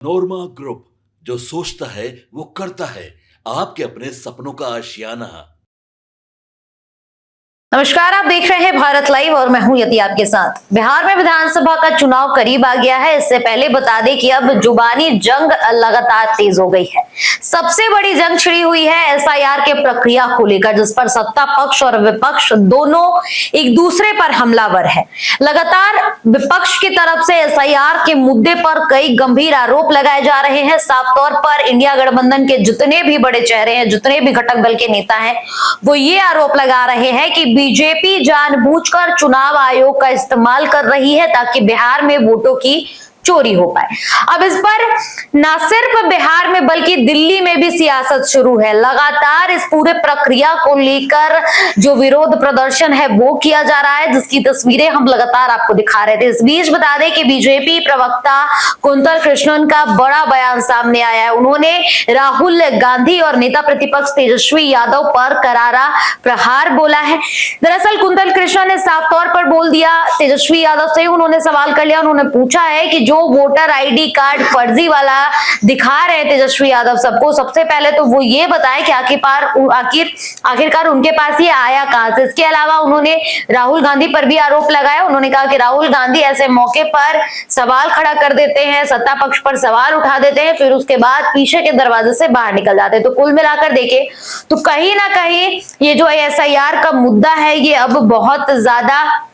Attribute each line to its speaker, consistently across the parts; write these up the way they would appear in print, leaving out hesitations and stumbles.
Speaker 1: नोरमा group, जो सोचता है वो करता है। आपके अपने सपनों का आशियाना।
Speaker 2: नमस्कार, आप देख रहे हैं भारत लाइव और मैं हूं यति आपके साथ। बिहार में विधानसभा का चुनाव करीब आ गया है। इससे पहले बता दें कि अब जुबानी जंग लगातार तेज हो गई है। सबसे बड़ी जंग छिड़ी हुई है एसआईआर के प्रक्रिया को लेकर, जिस पर सत्ता पक्ष और विपक्ष दोनों एक दूसरे पर हमलावर है। लगातार विपक्ष की तरफ से एसआईआर के मुद्दे पर कई गंभीर आरोप लगाए जा रहे हैं। साफ तौर पर इंडिया गठबंधन के जितने भी बड़े चेहरे हैं, जितने भी घटक दल के नेता हैं, वो ये आरोप लगा रहे हैं कि बीजेपी जानबूझकर चुनाव आयोग का इस्तेमाल कर रही है ताकि बिहार में वोटों की चोरी हो पाए। अब इस पर न सिर्फ बिहार में बल्कि दिल्ली में भी सियासत शुरू है। लगातार इस पूरे प्रक्रिया को लेकर जो विरोध प्रदर्शन है वो किया जा रहा है, जिसकी तस्वीरें हम लगातार आपको दिखा रहे थे। इस बीच बता दें कि बीजेपी प्रवक्ता कुंतल कृष्णन का बड़ा बयान सामने आया है। उन्होंने राहुल गांधी और नेता प्रतिपक्ष तेजस्वी यादव पर करारा प्रहार बोला है। दरअसल कुंतल कृष्णन ने साफ तौर पर बोल दिया तेजस्वी यादव से। उन्होंने सवाल कर लिया, उन्होंने पूछा है कि जो वोटर आईडी कार्ड फर्जी वाला दिखा रहे हैं तेजस्वी यादव सबको, सबसे पहले तो वो ये बताए कि आखिरकार उनके पास ये आया कहां से। इसके अलावा उन्होंने राहुल गांधी पर भी आरोप लगाया। उन्होंने कहा कि राहुल गांधी ऐसे मौके पर सवाल खड़ा कर देते हैं, सत्ता पक्ष पर सवाल उठा देते हैं, फिर उसके बाद पीछे के दरवाजे से बाहर निकल जाते हैं। तो कुल मिलाकर देखें तो कहीं ना कहीं ये जो एसआईआर का मुद्दा है ये अब बहुत ज्यादा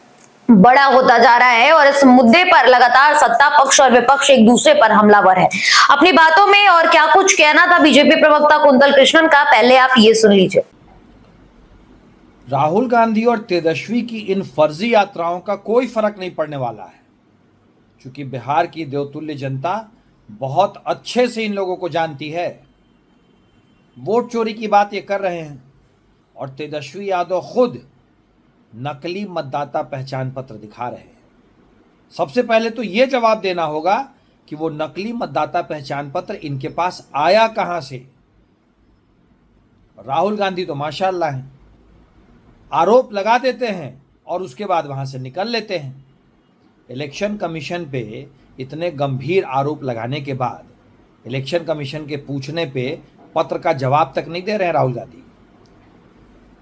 Speaker 2: बड़ा होता जा रहा है और इस मुद्दे पर लगातार सत्ता पक्ष और विपक्ष एक दूसरे पर हमलावर है। अपनी बातों में और क्या कुछ कहना था बीजेपी प्रवक्ता कुंतल कृष्णन का, पहले आप ये सुन लीजिए।
Speaker 3: राहुल गांधी और तेजस्वी की इन फर्जी यात्राओं का कोई फर्क नहीं पड़ने वाला है, क्योंकि बिहार की देवतुल्य जनता बहुत अच्छे से इन लोगों को जानती है। वोट चोरी की बात ये कर रहे हैं और तेजस्वी यादव खुद नकली मतदाता पहचान पत्र दिखा रहे हैं। सबसे पहले तो ये जवाब देना होगा कि वो नकली मतदाता पहचान पत्र इनके पास आया कहां से। राहुल गांधी तो माशाअल्लाह हैं, आरोप लगा देते हैं और उसके बाद वहां से निकल लेते हैं। इलेक्शन कमीशन पे इतने गंभीर आरोप लगाने के बाद इलेक्शन कमीशन के पूछने पे पत्र का जवाब तक नहीं दे रहे हैं राहुल गांधी।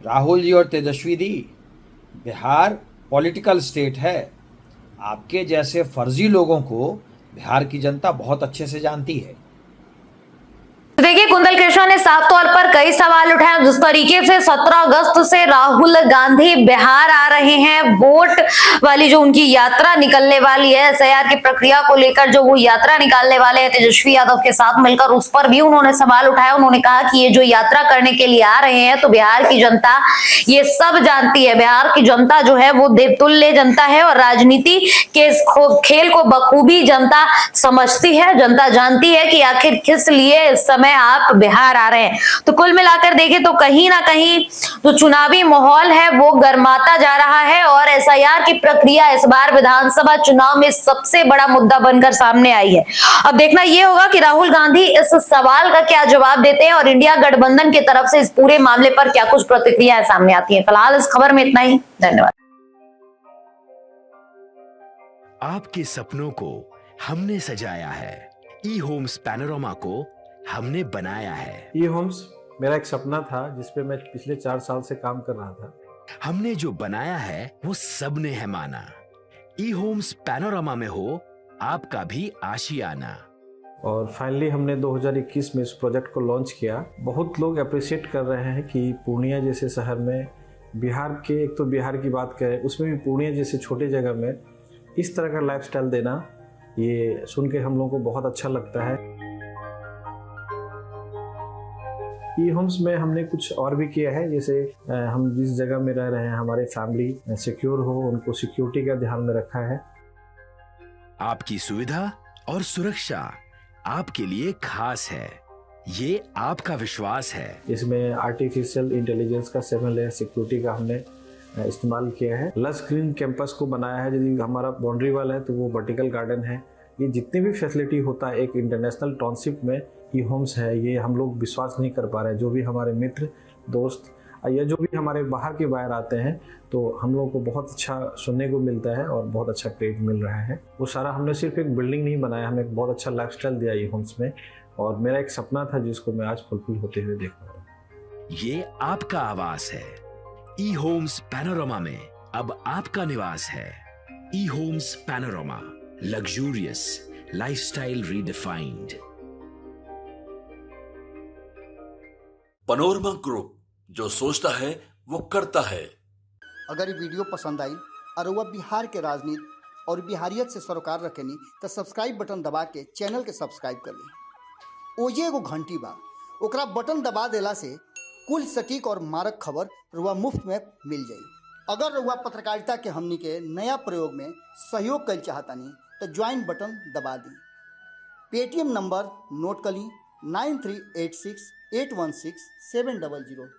Speaker 3: राहुल जी और तेजस्वी दी, बिहार पॉलिटिकल स्टेट है। आपके जैसे फर्जी लोगों को बिहार की जनता बहुत अच्छे से जानती है।
Speaker 2: देखिए, कुंतल कृष्णन ने साफ तौर पर कई सवाल उठाए। जिस तरीके से 17 अगस्त से राहुल गांधी बिहार आ रहे हैं, वोट वाली जो उनकी यात्रा निकलने वाली है, एसआईआर की प्रक्रिया को लेकर जो वो यात्रा निकालने वाले हैं तेजस्वी यादव के साथ मिलकर, उस पर भी उन्होंने सवाल उठाया। उन्होंने कहा कि ये जो यात्रा करने के लिए आ रहे हैं तो बिहार की जनता ये सब जानती है। बिहार की जनता जो है वो देवतुल्य जनता है और राजनीति के इस खेल को बखूबी जनता समझती है। जनता जानती है कि आखिर किस लिए इस समय आप बिहार आ रहे हैं। तो कुल मिलाकर देखें तो कहीं ना कहीं जो चुनावी माहौल है वो गर्माता जा रहा है और एसआईआर की प्रक्रिया इस बार विधानसभा चुनाव में सबसे बड़ा मुद्दा बनकर सामने आई है। अब देखना यह होगा कि राहुल गांधी इस सवाल का क्या जवाब देते हैं और इंडिया गठबंधन की तरफ से इस पूरे मामले पर क्या कुछ प्रतिक्रियाएं सामने आती हैं। फिलहाल इस खबर में इतना ही। धन्यवाद।
Speaker 4: आपके सपनों को हमने सजाया है, ई होम्स पैनोरमा को हमने बनाया है।
Speaker 5: ई होम्स मेरा एक सपना था जिसपे मैं पिछले 4 साल से काम कर रहा था।
Speaker 4: हमने जो बनाया है वो सबने है माना। ई होम्स पैनोरमा में हो आपका भी आशियाना।
Speaker 5: और फाइनली हमने 2021 में इस प्रोजेक्ट को लॉन्च किया। बहुत लोग अप्रिशिएट कर रहे हैं कि पूर्णिया जैसे शहर में, बिहार के, एक तो बिहार की बात करें उसमें भी पूर्णिया जैसे छोटे जगह में इस तरह का लाइफस्टाइल देना, ये सुन के हम लोगों को बहुत अच्छा लगता है। ई होम्स में हमने कुछ और भी किया है, जैसे हम जिस जगह में रह रहे हैं हमारे फैमिली सिक्योर हो, उनको सिक्योरिटी का ध्यान में रखा है।
Speaker 4: आपकी सुविधा और सुरक्षा आपके लिए खास है, ये आपका विश्वास है।
Speaker 5: इसमें आर्टिफिशियल इंटेलिजेंस का 7 लेयर सिक्योरिटी का हमने इस्तेमाल किया है। लस ग्रीन कैंपस को बनाया है। यदि हमारा बाउंड्री वाला है तो वो वर्टिकल गार्डन है। ये जितनी भी फैसिलिटी होता है एक इंटरनेशनल टाउनशिप में ई होम्स है, ये हम लोग विश्वास नहीं कर पा रहे हैं। जो भी हमारे मित्र दोस्त या जो भी हमारे बाहर के बायर आते हैं तो हम लोगों को बहुत अच्छा सुनने को मिलता है और बहुत अच्छा क्रेडिट मिल रहा है। वो सारा हमने सिर्फ एक बिल्डिंग नहीं बनाया, हमें एक बहुत अच्छा लाइफस्टाइल दिया ई होम्स में, और मेरा एक सपना था जिसको मैं आज फुलफिल होते हुए देख रहा हूँ।
Speaker 4: ये आपका आवास है। ई होम्स पैनोरमा में अब आपका निवास है। E Homes Panorama, luxurious lifestyle redefined.
Speaker 1: Panorama group, जो सोचता है वो करता है।
Speaker 6: अगर ये वीडियो पसंद आई और वह बिहार के राजनीति और बिहारियत से सरोकार रखेनी तो सब्सक्राइब बटन दबा के चैनल के सब्सक्राइब कर ली। ओजे एगो घंटी बा, ओकरा बटन दबा देला से कुल सटीक और मारक खबर रुआ मुफ्त में मिल जाई। अगर रुआ पत्रकारिता के हमनी के नया प्रयोग में सहयोग कर चाहतानी तो ज्वाइन बटन दबा दी। पेटीएम नंबर नोट कर ली 9386816700।